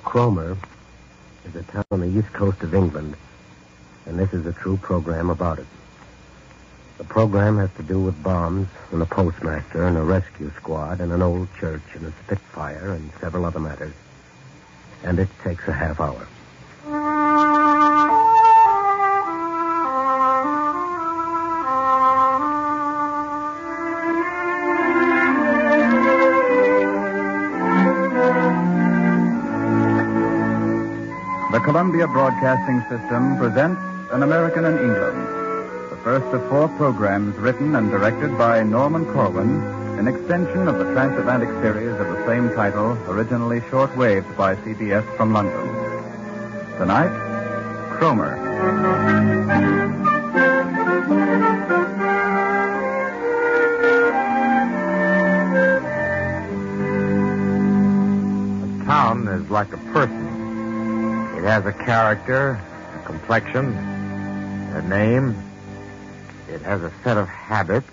Cromer is a town on the east coast of England, and this is a true program about it. The program has to do with bombs and a postmaster and a rescue squad and an old church and a Spitfire and several other matters. And it takes a half hour. The Columbia Broadcasting System presents An American in England, the first of 4 programs written and directed by Norman Corwin, an extension of the transatlantic series of the same title, originally shortwaved by CBS from London. Tonight, Cromer. A town is like a person. It has a character, a complexion, a name. It has a set of habits.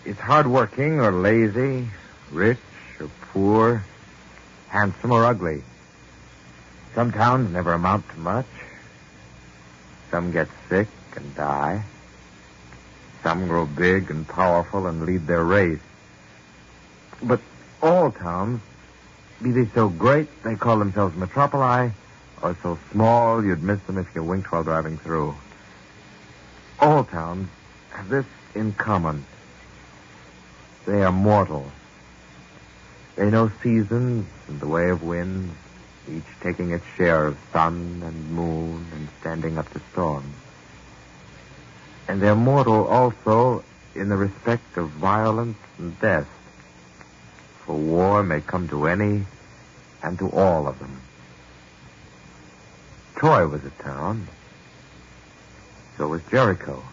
It's hardworking or lazy, rich or poor, handsome or ugly. Some towns never amount to much. Some get sick and die. Some grow big and powerful and lead their race. But all towns, be they so great they call themselves metropoli, or so small you'd miss them if you winked while driving through. All towns have this in common. They are mortal. They know seasons and the way of winds, each taking its share of sun and moon and standing up to storms. And they're mortal also in the respect of violence and death. For war may come to any and to all of them. Troy was a town. So was Jericho.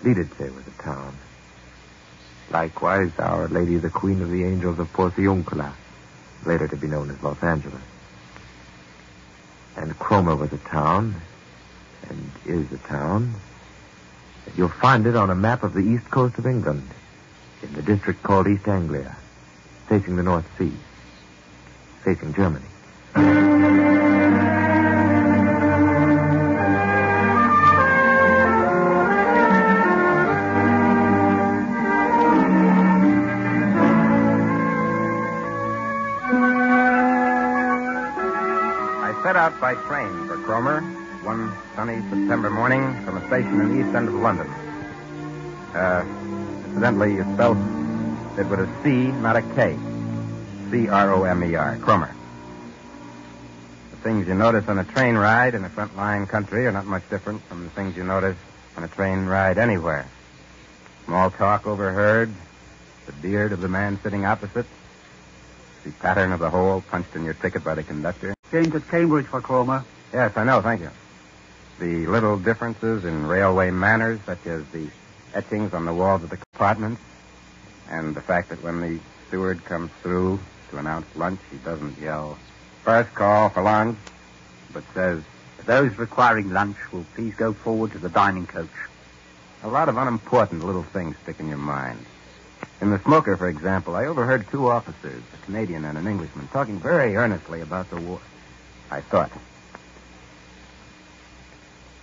Lidice was a town. Likewise, Our Lady, the Queen of the Angels of Porciuncula, later to be known as Los Angeles. And Cromer was a town, and is a town. You'll find it on a map of the east coast of England, in the district called East Anglia, facing the North Sea, facing Germany. Set out by train for Cromer one sunny September morning from a station in the east end of London. Incidentally, you spelled it with a C, not a K. C-R-O-M-E-R, Cromer. The things you notice on a train ride in a front-line country are not much different from the things you notice on a train ride anywhere. Small talk overheard, the beard of the man sitting opposite, the pattern of the hole punched in your ticket by the conductor. Gained at Cambridge for Cromer. Yes, I know, thank you. The little differences in railway manners, such as the etchings on the walls of the compartments, and the fact that when the steward comes through to announce lunch, he doesn't yell, "First call for lunch," but says, "Those requiring lunch will please go forward to the dining coach." A lot of unimportant little things stick in your mind. In The Smoker, for example, I overheard 2 officers, a Canadian and an Englishman, talking very earnestly about the war. I thought.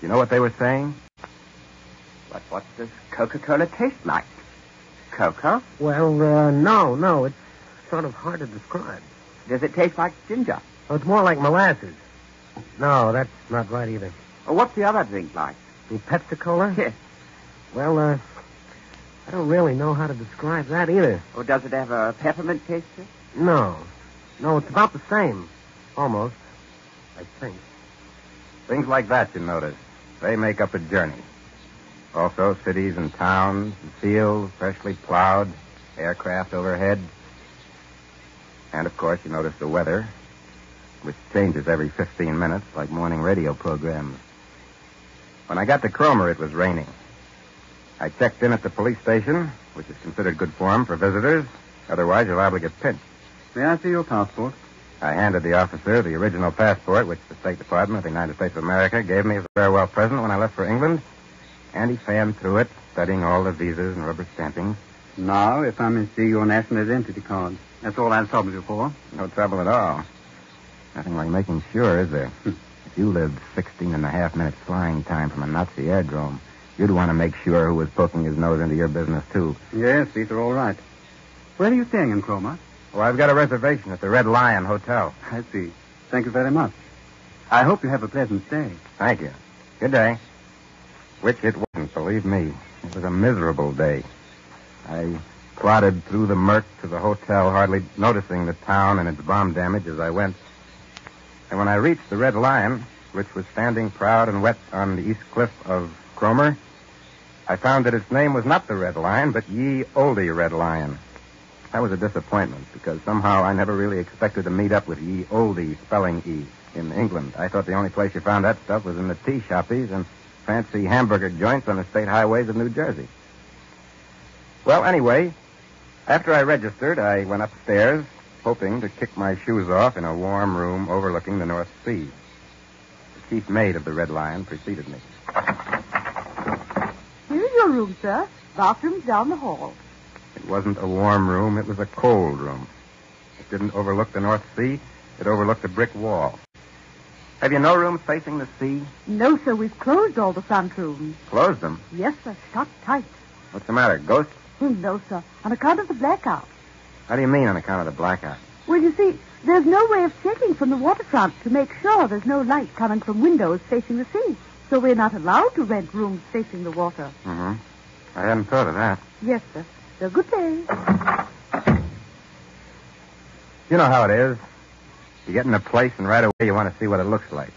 You know what they were saying? But what does Coca-Cola taste like? Cocoa? Well, no. It's sort of hard to describe. Does it taste like ginger? Oh, it's more like molasses. No, that's not right either. Or what's the other drink like? The Pepsi-Cola? Yes. Well, I don't really know how to describe that either. Or does it have a peppermint taste to it? No, it's about the same. Almost, I think. Things like that, you notice. They make up a journey. Also, cities and towns and fields freshly plowed, aircraft overhead. And, of course, you notice the weather, which changes every 15 minutes, like morning radio programs. When I got to Cromer, it was raining. I checked in at the police station, which is considered good form for visitors. Otherwise, you're liable to get pinched. May I see your passport? I handed the officer the original passport, which the State Department of the United States of America gave me as a farewell present when I left for England. And he fanned through it, studying all the visas and rubber stampings. Now, if I may see your national identity card. That's all I've troubled you for. No trouble at all. Nothing like making sure, is there? If you lived 16 and a half minutes flying time from a Nazi airdrome, you'd want to make sure who was poking his nose into your business, too. Yes, these are all right. Where are you staying in Cromer? Well, I've got a reservation at the Red Lion Hotel. I see. Thank you very much. I hope you have a pleasant stay. Thank you. Good day. Which it wasn't, believe me. It was a miserable day. I plodded through the murk to the hotel, hardly noticing the town and its bomb damage as I went. And when I reached the Red Lion, which was standing proud and wet on the east cliff of Cromer, I found that its name was not the Red Lion, but Ye Olde Red Lion. That was a disappointment, because somehow I never really expected to meet up with Ye Olde, spelling E, in England. I thought the only place you found that stuff was in the tea shoppies and fancy hamburger joints on the state highways of New Jersey. Well, anyway, after I registered, I went upstairs, hoping to kick my shoes off in a warm room overlooking the North Sea. The chief maid of the Red Lion preceded me. Here's your room, sir. Bathroom's down the hall. It wasn't a warm room, it was a cold room. It didn't overlook the North Sea, it overlooked a brick wall. Have you no rooms facing the sea? No, sir, we've closed all the front rooms. Closed them? Yes, sir, shut tight. What's the matter, ghosts? No, sir, on account of the blackout. How do you mean on account of the blackout? Well, you see, there's no way of checking from the waterfront to make sure there's no light coming from windows facing the sea. So we're not allowed to rent rooms facing the water. Mm-hmm. I hadn't thought of that. Yes, sir. So good day. You know how it is. You get in a place and right away you want to see what it looks like.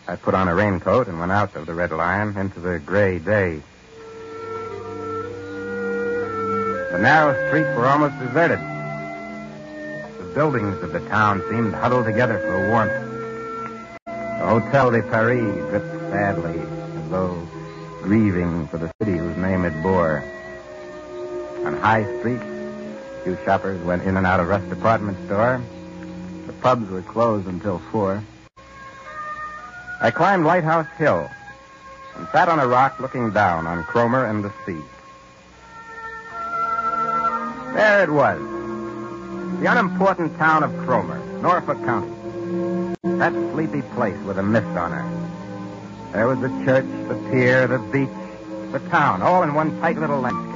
I put on a raincoat and went out of the Red Lion into the gray day. The narrow streets were almost deserted. The buildings of the town seemed huddled together for warmth. The Hotel de Paris dripped sadly, as though grieving for the city whose name it bore. On High Street, a few shoppers went in and out of Rust department store. The pubs were closed until 4. I climbed Lighthouse Hill and sat on a rock looking down on Cromer and the sea. There it was, the unimportant town of Cromer, Norfolk County. That sleepy place with a mist on her. There was the church, the pier, the beach, the town, all in one tight little landscape.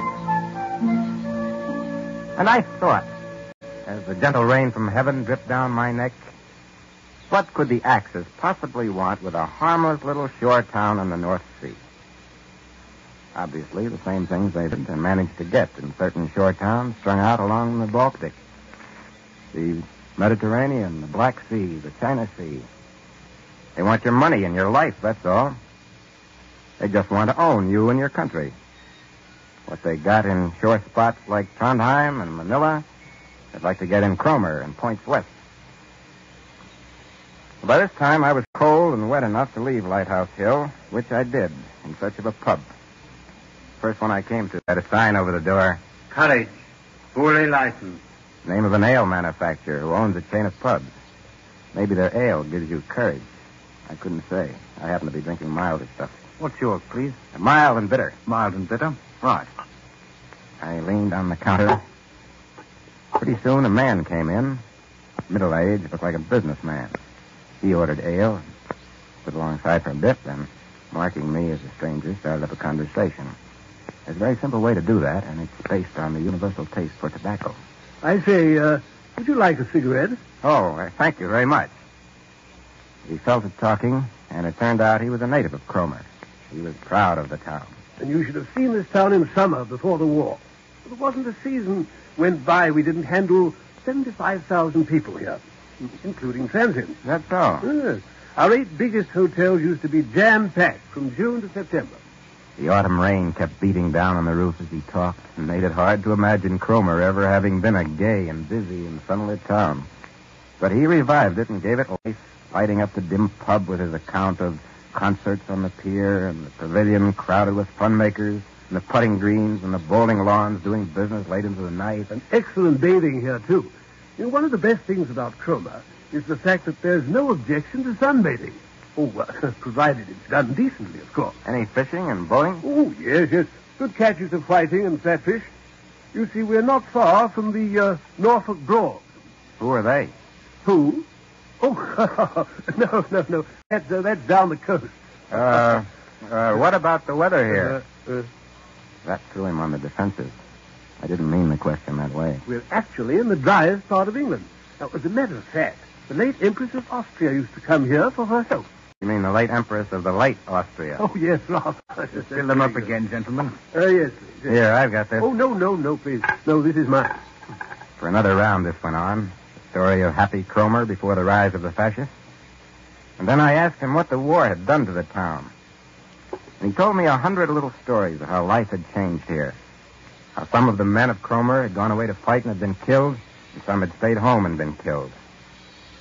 And I thought, as the gentle rain from heaven dripped down my neck, what could the Axis possibly want with a harmless little shore town on the North Sea? Obviously, the same things they did and managed to get in certain shore towns strung out along the Baltic. The Mediterranean, the Black Sea, the China Sea. They want your money and your life, that's all. They just want to own you and your country. What they got in shore spots like Trondheim and Manila, they'd like to get in Cromer and points west. By this time, I was cold and wet enough to leave Lighthouse Hill, which I did, in search of a pub. First one I came to had a sign over the door. Courage. Fully licensed. Name of an ale manufacturer who owns a chain of pubs. Maybe their ale gives you courage. I couldn't say. I happen to be drinking milder stuff. What's yours, please? Mild and bitter. Mild and bitter? Right. I leaned on the counter. Pretty soon a man came in. Middle-aged, looked like a businessman. He ordered ale, stood alongside for a bit, then, marking me as a stranger, started up a conversation. There's a very simple way to do that, and it's based on the universal taste for tobacco. I say, would you like a cigarette? Oh, thank you very much. He fell to talking, and it turned out he was a native of Cromer. He was proud of the town. And you should have seen this town in summer before the war. There wasn't a season went by we didn't handle 75,000 people here, including transients. That's all. Yes. Our 8 biggest hotels used to be jam-packed from June to September. The autumn rain kept beating down on the roof as he talked and made it hard to imagine Cromer ever having been a gay and busy and sunlit town. But he revived it and gave it life, lighting up the dim pub with his account of concerts on the pier and the pavilion crowded with fun makers and the putting greens and the bowling lawns doing business late into the night. And excellent bathing here, too. You know, one of the best things about Cromer is the fact that there's no objection to sunbathing. Oh, provided it's done decently, of course. Any fishing and boating? Oh, yes. Good catches of whiting and flatfish. You see, we're not far from the Norfolk Broad. Who are they? Who? Oh, no. That's down the coast. What about the weather here? That threw him on the defensive. I didn't mean the question that way. We're actually in the driest part of England. Now, as a matter of fact, the late Empress of Austria used to come here for her health. You mean the late Empress of the late Austria? Oh, yes, rather. Fill them up again, gentlemen. Yes, please. Yes. Here, I've got this. Oh, no, please. No, this is mine. For another round, this went on. The story of happy Cromer before the rise of the fascists. And then I asked him what the war had done to the town. And he told me 100 little stories of how life had changed here. How some of the men of Cromer had gone away to fight and had been killed, and some had stayed home and been killed.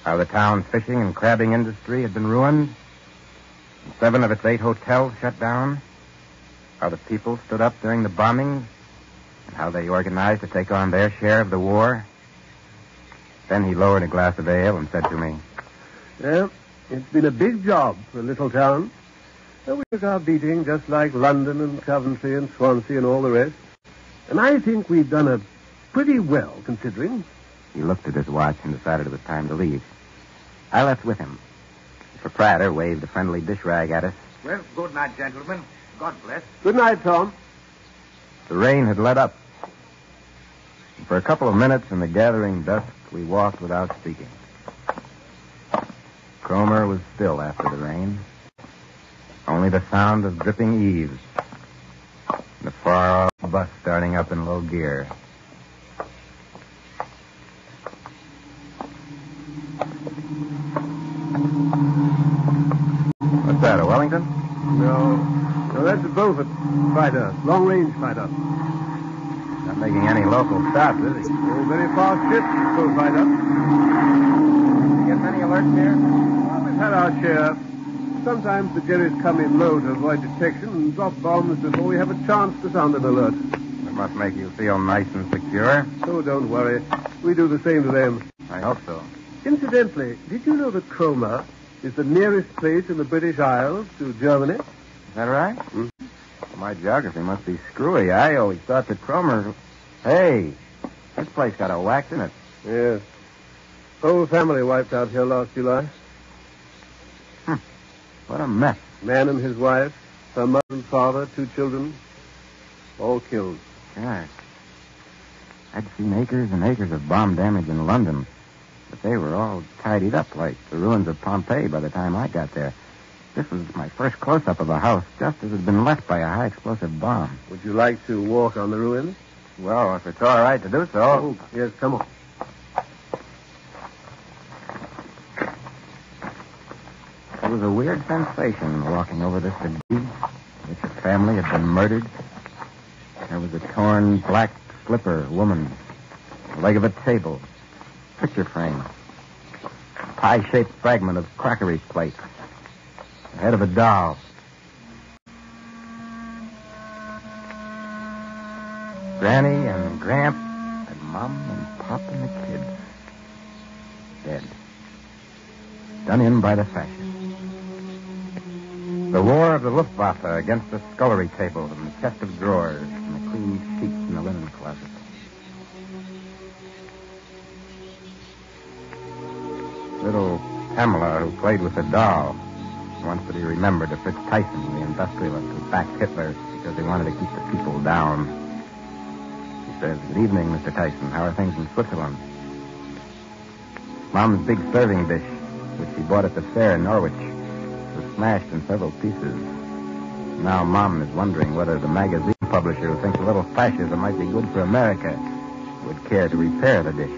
How the town's fishing and crabbing industry had been ruined, and 7 of its 8 hotels shut down. How the people stood up during the bombings, and how they organized to take on their share of the war. Then he lowered a glass of ale and said to me, Well, it's been a big job for a little town. We took our beating just like London and Coventry and Swansea and all the rest. And I think we've done a pretty well, considering. He looked at his watch and decided it was time to leave. I left with him. The proprietor waved a friendly dish rag at us. Well, good night, gentlemen. God bless. Good night, Tom. The rain had let up. And for a couple of minutes in the gathering dusk, we walked without speaking. Cromer was still after the rain. Only the sound of dripping eaves. And the far-off bus starting up in low gear. What's that, a Wellington? No, that's a Beaufort fighter, long-range fighter. Not making any local stops, is he? Oh, very fast ship, Beaufort fighter. Did you get many alerts here? Well, we've had our share. Sometimes the Jerrys come in low to avoid detection and drop bombs before we have a chance to sound an alert. It must make you feel nice and secure. Oh, don't worry. We do the same to them. I hope so. Incidentally, did you know that Cromer is the nearest place in the British Isles to Germany? Is that right? Mm-hmm. Well, my geography must be screwy. I always thought that Cromer... Hey, this place got a wax in it. Yes. Whole family wiped out here last July. What a mess. Man and his wife, her mother and father, 2 children, all killed. Gosh. I'd seen acres and acres of bomb damage in London, but they were all tidied up like the ruins of Pompeii by the time I got there. This was my first close-up of a house, just as it had been left by a high-explosive bomb. Would you like to walk on the ruins? Well, if it's all right to do so. Oh, yes, come on. It was a weird sensation walking over this debris in which a family had been murdered. There was a torn black slipper woman, the leg of a table, picture frame, a pie-shaped fragment of crockery plate, the head of a doll. Granny and Gramp and Mom and Pop and the kids. Dead. Done in by the fascists. The war of the Luftwaffe against the scullery table and the chest of drawers and the clean sheets in the linen closet. Little Pamela, who played with the doll, wants to be remembered to Fritz Tyson, the industrialist who backed Hitler because he wanted to keep the people down. She says, "Good evening, Mr. Tyson. How are things in Switzerland?" Mom's big serving dish, which she bought at the fair in Norwich, was smashed in several pieces. Now Mom is wondering whether the magazine publisher who thinks a little fascism might be good for America would care to repair the dish.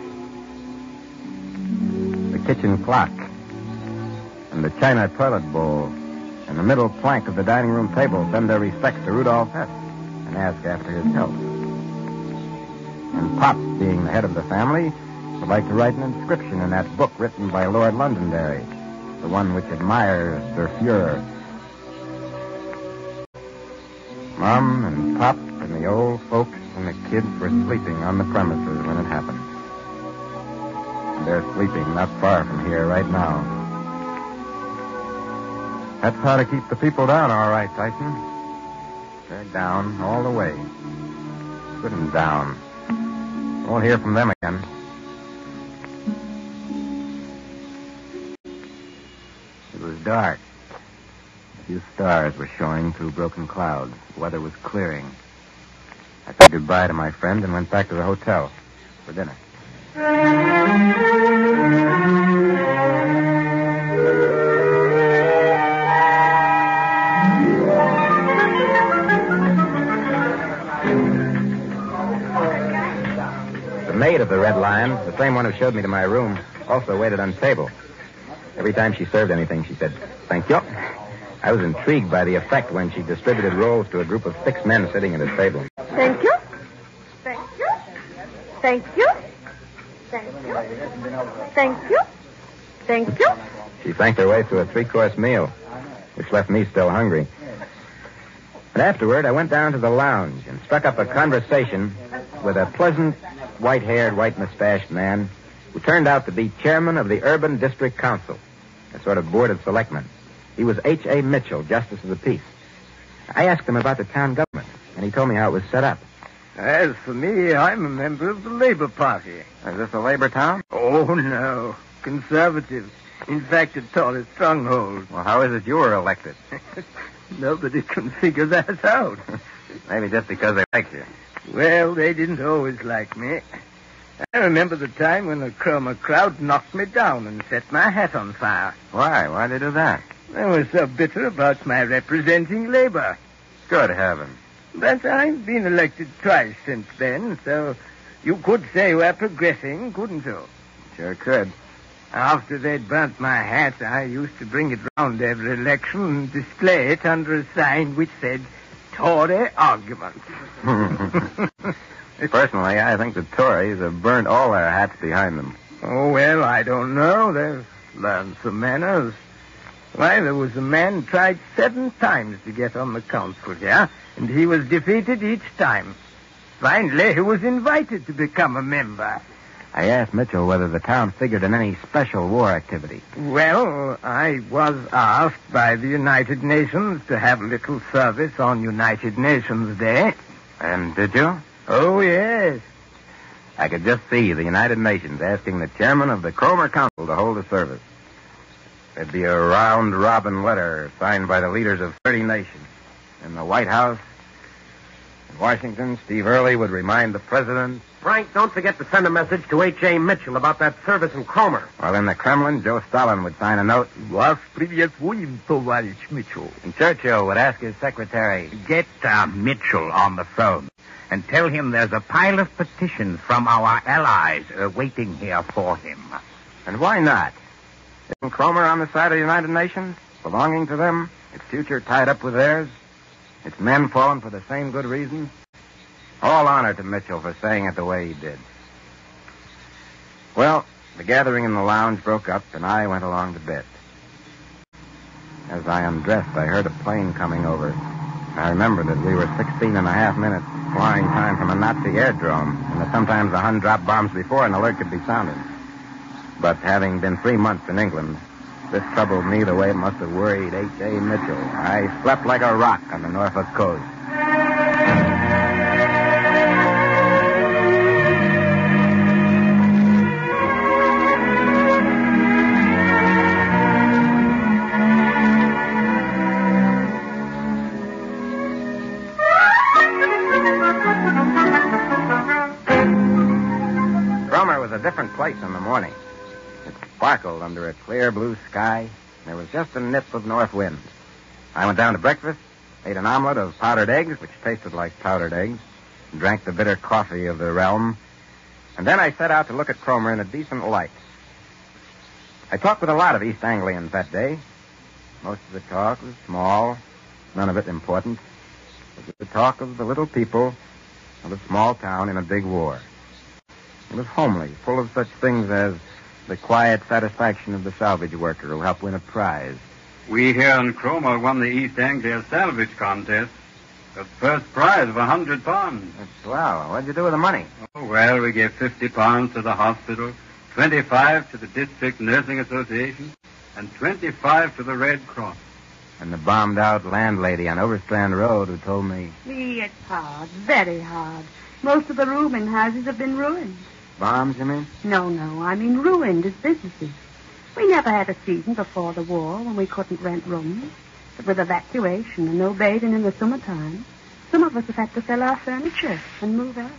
The kitchen clock and the china toilet bowl and the middle plank of the dining room table send their respects to Rudolph Hess and ask after his health. And Pop, being the head of the family, would like to write an inscription in that book written by Lord Londonderry, the one which admires Der Fuhrer. Mom and Pop and the old folks and the kids were sleeping on the premises when it happened. And they're sleeping not far from here right now. That's how to keep the people down, all right, Tyson. They're down all the way. Good and down. Won't hear from them again. It was dark. A few stars were showing through broken clouds. The weather was clearing. I said goodbye to my friend and went back to the hotel for dinner. The maid of the Red Lion, the same one who showed me to my room, also waited on table. Every time she served anything, she said, "Thank you." I was intrigued by the effect when she distributed rolls to a group of 6 men sitting at a table. Thank you. Thank you. Thank you. Thank you. Thank you. Thank you. She thanked her way through a 3-course meal, which left me still hungry. And afterward, I went down to the lounge and struck up a conversation with a pleasant, white-haired, white-mustached man who turned out to be chairman of the Urban District Council, a sort of board of selectmen. He was H.A. Mitchell, Justice of the Peace. I asked him about the town government, and he told me how it was set up. As for me, I'm a member of the Labor Party. Is this a labor town? Oh, no. Conservative. In fact, a Tory stronghold. Well, how is it you were elected? Nobody can figure that out. Maybe just because they like you. Well, they didn't always like me. I remember the time when the Cromer crowd knocked me down and set my hat on fire. Why? Why'd they do that? They were so bitter about my representing Labor. Good heavens. But I've been elected twice since then, so you could say we're progressing, couldn't you? Sure could. After they'd burnt my hat, I used to bring it round every election and display it under a sign which said, Tory argument. Personally, I think the Tories have burnt all their hats behind them. Oh, well, I don't know. They've learned some manners. Why, there was a man who tried 7 times to get on the council here, and he was defeated each time. Finally, he was invited to become a member. I asked Mitchell whether the town figured in any special war activity. Well, I was asked by the United Nations to have a little service on United Nations Day. And did you? Oh, yes. I could just see the United Nations asking the chairman of the Cromer Council to hold a service. There'd be a round-robin letter signed by the leaders of 30 nations. In the White House, in Washington, Steve Early would remind the president. Frank, don't forget to send a message to H.A. Mitchell about that service in Cromer. While in the Kremlin, Joe Stalin would sign a note. Вас приветствуем, товарищ Mitchell. And Churchill would ask his secretary. Get Mitchell on the phone and tell him there's a pile of petitions from our allies waiting here for him. And why not? Isn't Cromer on the side of the United Nations? Belonging to them? Its future tied up with theirs? Its men fallen for the same good reasons? All honor to Mitchell for saying it the way he did. Well, the gathering in the lounge broke up, and I went along to bed. As I undressed, I heard a plane coming over. I remembered that we were 16 and a half minutes flying time from a Nazi airdrome, and that sometimes the Hun dropped bombs before an alert could be sounded. But having been 3 months in England, this troubled me the way it must have worried H.A. Mitchell. I slept like a rock on the Norfolk coast. Cromer was a different place in the morning. It sparkled under a clear blue sky. There was just a nip of north wind. I went down to breakfast, ate an omelet of powdered eggs, which tasted like powdered eggs, and drank the bitter coffee of the realm. And then I set out to look at Cromer in a decent light. I talked with a lot of East Anglians that day. Most of the talk was small, none of it important. It was the talk of the little people of a small town in a big war. It was homely, full of such things as the quiet satisfaction of the salvage worker who helped win a prize. We here in Cromer won the East Anglia salvage contest. The first prize of £100. That's swell. What'd you do with the money? Oh, well, we gave £50 to the hospital, 25 to the District Nursing Association, and 25 to the Red Cross. And the bombed-out landlady on Overstrand Road who told me... It's hard, very hard. Most of the rooming houses have been ruined. Bombs, you mean? No, I mean ruined as businesses. We never had a season before the war when we couldn't rent rooms. But with evacuation and no bathing in the summertime, some of us have had to sell our furniture and move out.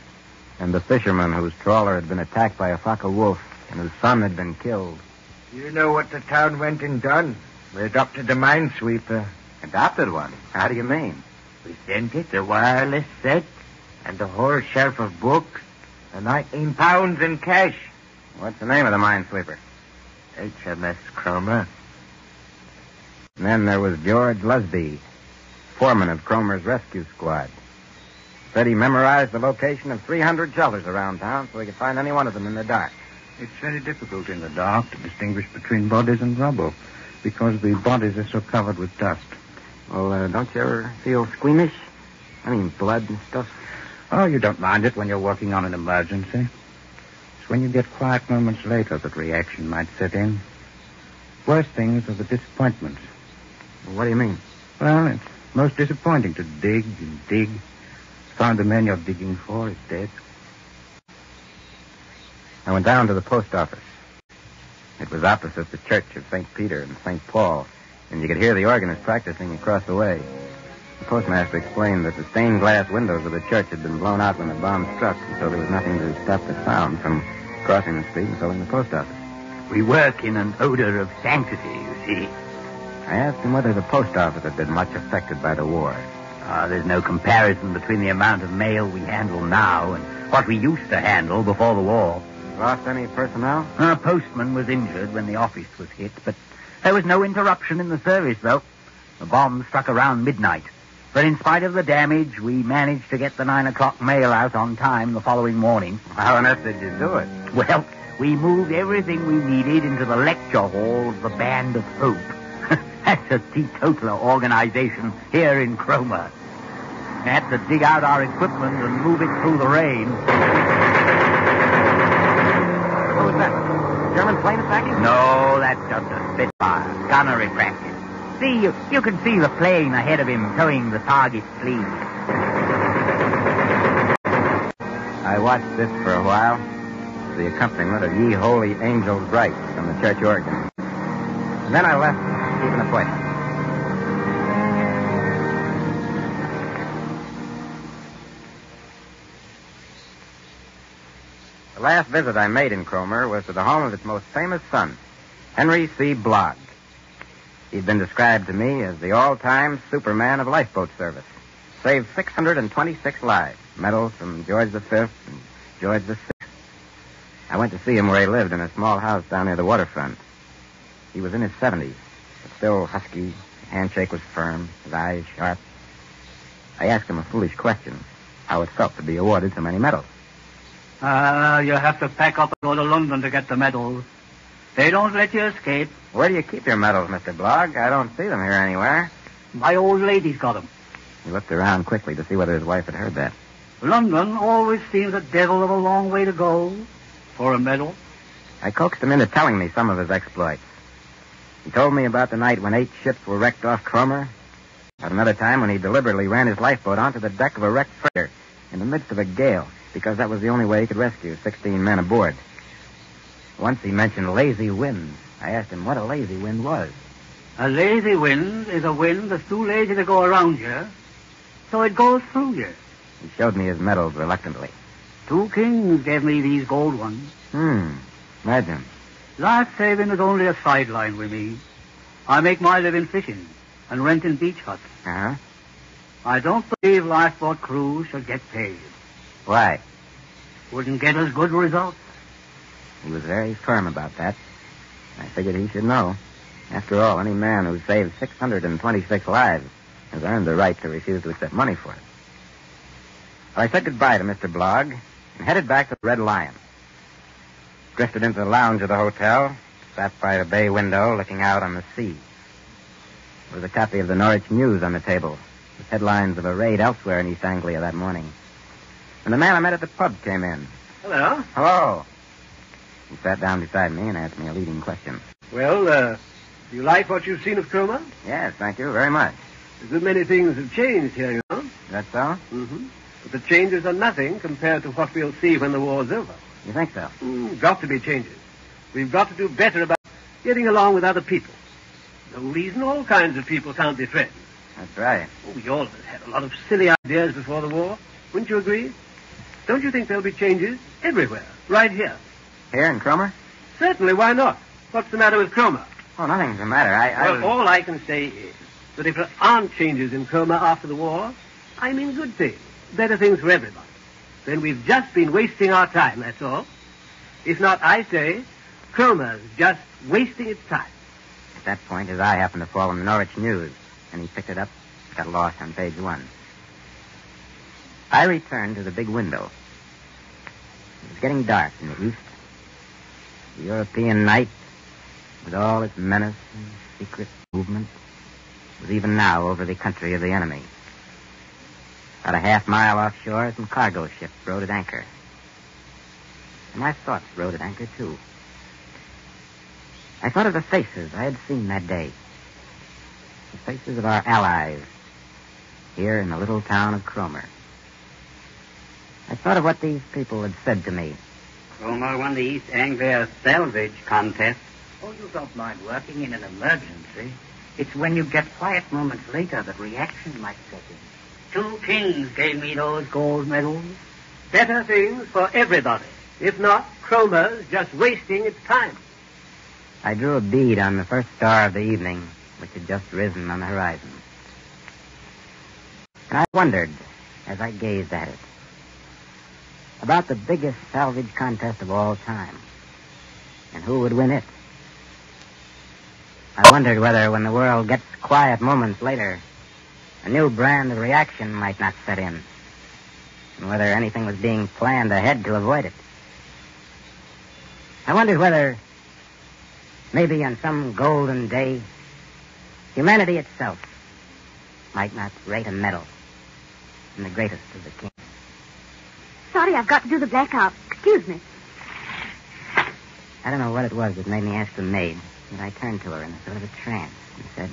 And the fisherman whose trawler had been attacked by a Faka wolf and whose son had been killed. You know what the town went and done? We adopted a minesweeper. Adopted one? How do you mean? We sent it a wireless set and a whole shelf of books and 19 pounds in cash. What's the name of the minesweeper? HMS Cromer. And then there was George Lusby, foreman of Cromer's rescue squad. Said he memorized the location of 300 shelters around town so he could find any one of them in the dark. It's very difficult in the dark to distinguish between bodies and rubble because the bodies are so covered with dust. Well, don't you ever feel squeamish? I mean, blood and stuff. Oh, you don't mind it when you're working on an emergency. It's when you get quiet moments later that reaction might set in. Worst things are the disappointments. What do you mean? Well, it's most disappointing to dig and dig. Find the man you're digging for is dead. I went down to the post office. It was opposite the church of St. Peter and St. Paul, and you could hear the organist practicing across the way. The postmaster explained that the stained glass windows of the church had been blown out when the bomb struck, and so there was nothing to stop the sound from crossing the street and filling the post office. We work in an odor of sanctity, you see. I asked him whether the post office had been much affected by the war. There's no comparison between the amount of mail we handle now and what we used to handle before the war. Lost any personnel? Our postman was injured when the office was hit, but there was no interruption in the service, though. The bomb struck around midnight. But in spite of the damage, we managed to get the 9 o'clock mail out on time the following morning. How on earth did you do it? Well, we moved everything we needed into the lecture hall of the Band of Hope. That's a teetotaler organization here in Cromer. We had to dig out our equipment and move it through the rain. What was that? German plane attacking? No, that's just a Spitfire. Gunnery practice. See, you can see the plane ahead of him towing the target sleeve. I watched this for a while. The accompaniment of Ye Holy Angels Bright from the church organ. And then I left to keep an appointment. The last visit I made in Cromer was to the home of its most famous son, Henry C. Blogg. He'd been described to me as the all-time Superman of lifeboat service. Saved 626 lives, medals from George V and George VI. I went to see him where he lived in a small house down near the waterfront. He was in his 70s, but still husky. His handshake was firm, his eyes sharp. I asked him a foolish question, how it felt to be awarded so many medals. You have to pack up and go to London to get the medals. They don't let you escape. Where do you keep your medals, Mr. Blogg? I don't see them here anywhere. My old lady's got them. He looked around quickly to see whether his wife had heard that. London always seems a devil of a long way to go for a medal. I coaxed him into telling me some of his exploits. He told me about the night when 8 ships were wrecked off Cromer. About another time when he deliberately ran his lifeboat onto the deck of a wrecked freighter in the midst of a gale, because that was the only way he could rescue 16 men aboard. Once he mentioned lazy winds. I asked him what a lazy wind was. A lazy wind is a wind that's too lazy to go around you, so it goes through you. He showed me his medals reluctantly. 2 kings gave me these gold ones. Imagine. Life saving is only a sideline with me. I make my living fishing and renting beach huts. Uh-huh. I don't believe lifeboat crews should get paid. Why? Wouldn't get as good results. He was very firm about that. I figured he should know. After all, any man who saved 626 lives has earned the right to refuse to accept money for it. Well, I said goodbye to Mr. Blogg and headed back to the Red Lion. Drifted into the lounge of the hotel, sat by the bay window looking out on the sea. There was a copy of the Norwich News on the table, with headlines of a raid elsewhere in East Anglia that morning. And the man I met at the pub came in. Hello. Hello. He sat down beside me and asked me a leading question. Well, do you like what you've seen of Cromer? Yes, thank you very much. A good many things have changed here, you know. Is that so? Mm-hmm. But the changes are nothing compared to what we'll see when the war's over. You think so? Got to be changes. We've got to do better about getting along with other people. No reason all kinds of people can't be friends. That's right. We all of us had a lot of silly ideas before the war. Wouldn't you agree? Don't you think there'll be changes everywhere, right here? Here in Cromer? Certainly, why not? What's the matter with Cromer? Oh, nothing's the matter. Well, all I can say is that if there aren't changes in Cromer after the war, I mean good things, better things for everybody, then we've just been wasting our time, that's all. If not, I say, Cromer's just wasting its time. At that point, his eye happened to fall on the Norwich News, and he picked it up, got lost on page 1. I returned to the big window. It was getting dark in the east. The European night, with all its menace and secret movement, was even now over the country of the enemy. About a half-mile offshore, some cargo ships rode at anchor. And my thoughts rode at anchor, too. I thought of the faces I had seen that day. The faces of our allies here in the little town of Cromer. I thought of what these people had said to me. Cromer won the East Anglia salvage contest. Oh, you don't mind working in an emergency. It's when you get quiet moments later that reaction might set in. 2 kings gave me those gold medals. Better things for everybody. If not, Cromer's just wasting its time. I drew a bead on the first star of the evening, which had just risen on the horizon. And I wondered, as I gazed at it, about the biggest salvage contest of all time, and who would win it. I wondered whether, when the world gets quiet moments later, a new brand of reaction might not set in, and whether anything was being planned ahead to avoid it. I wondered whether, maybe on some golden day, humanity itself might not rate a medal in the greatest of the kings. Sorry, I've got to do the blackout. Excuse me. I don't know what it was that made me ask the maid, but I turned to her in a sort of a trance and said,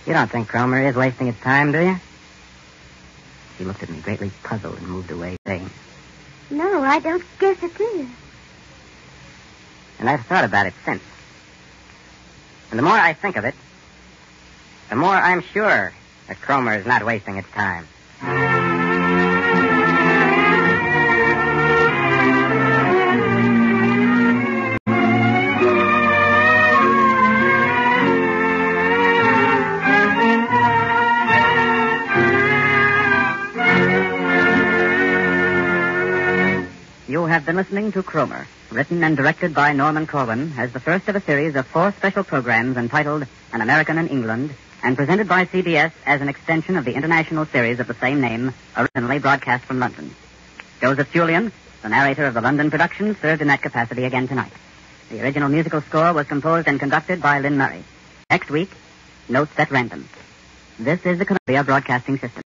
"You don't think Cromer is wasting its time, do you?" She looked at me greatly puzzled and moved away, saying, No, I don't guess it is. and I've thought about it since. And the more I think of it, the more I'm sure that Cromer is not wasting its time. You have been listening to Cromer, written and directed by Norman Corwin as the first of a series of 4 special programs entitled An American in England, and presented by CBS as an extension of the international series of the same name, originally broadcast from London. Joseph Julian, the narrator of the London production, served in that capacity again tonight. The original musical score was composed and conducted by Lynn Murray. Next week, notes at random. This is the Columbia Broadcasting System.